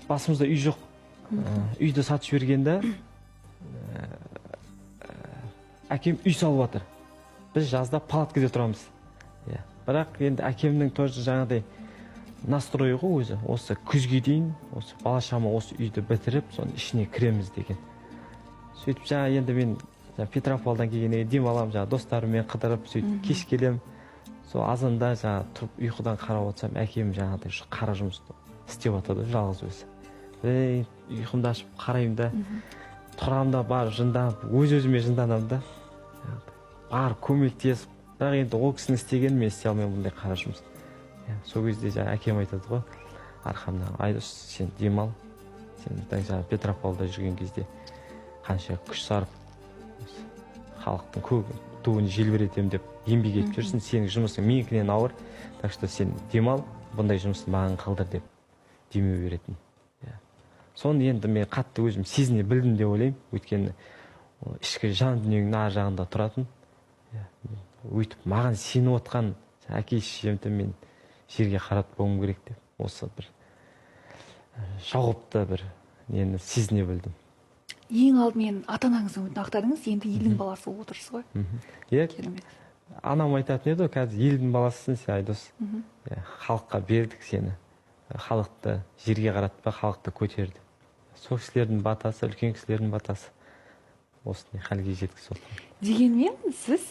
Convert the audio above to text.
басымызда үй жоқ. Үйді сатып жібергенде әкем үй салып жатыр. Біз жазда палаткада тұрамыз. Бірақ енді әкемнің тоже жаңағыдай настройы ғой өзі. Осы күзге дейін, осы бала-шама осы үйді бітіріп, соның ішіне кіреміз деген. Сөйтіп жаңа енді мен Петропавлдан келгенде демаламын, жаңа достарыммен қыдырып, сөйтіп кеш келем. Сол азанда жаңа тұрып ұйқыдан қарап отырсам, әкем жаңағыдай қара жұмысты істеп жатады, жалғыз өзі. Ұйқымды ашып қараймын да, тұрамда бар жынданып, өз-өзіме жынданамын да. Бар көмектесіп, бірақ енді ол кісінің істегенін мен істей алмаймын бұндай қара жұмыс. Сол кезде жаңа әкем айтады ғой, арқамнан, Айдос, сен демал. Сен жаңа Петропавлда жүрген кезде қанша күш сарып, халықтың туын желбіретем деп еңбек етіп жүрсің, сенің жұмысың менікінен ауыр, так что сен демал, бұндай жұмысты маған қылдыр деп демеу беретін. Соны енді мен қатты өзім сезіне білдім деп ойлаймын, өйткені ішкі жан дүниеңнің ар жағында тұратын. Өйтіп маған сеніп отқан әке-шешемді мен жерге қаратпауым керек деп, осы бір жауапты бір нені сезіне білдім. Ең алдымен ата-анаңыздың үмітін ақтадыңыз, енді елдің баласы болып отырсыз ғой? Анам айтатын еді, қазір елдің баласысың сен, Айдос. Халыққа бердік сені. Халықты жерге қаратпа, халықты көтерді. Сол кісілердің батасы, үлкен кісілердің батасы осындай халге жеткізіп отыр. Дегенмен сіз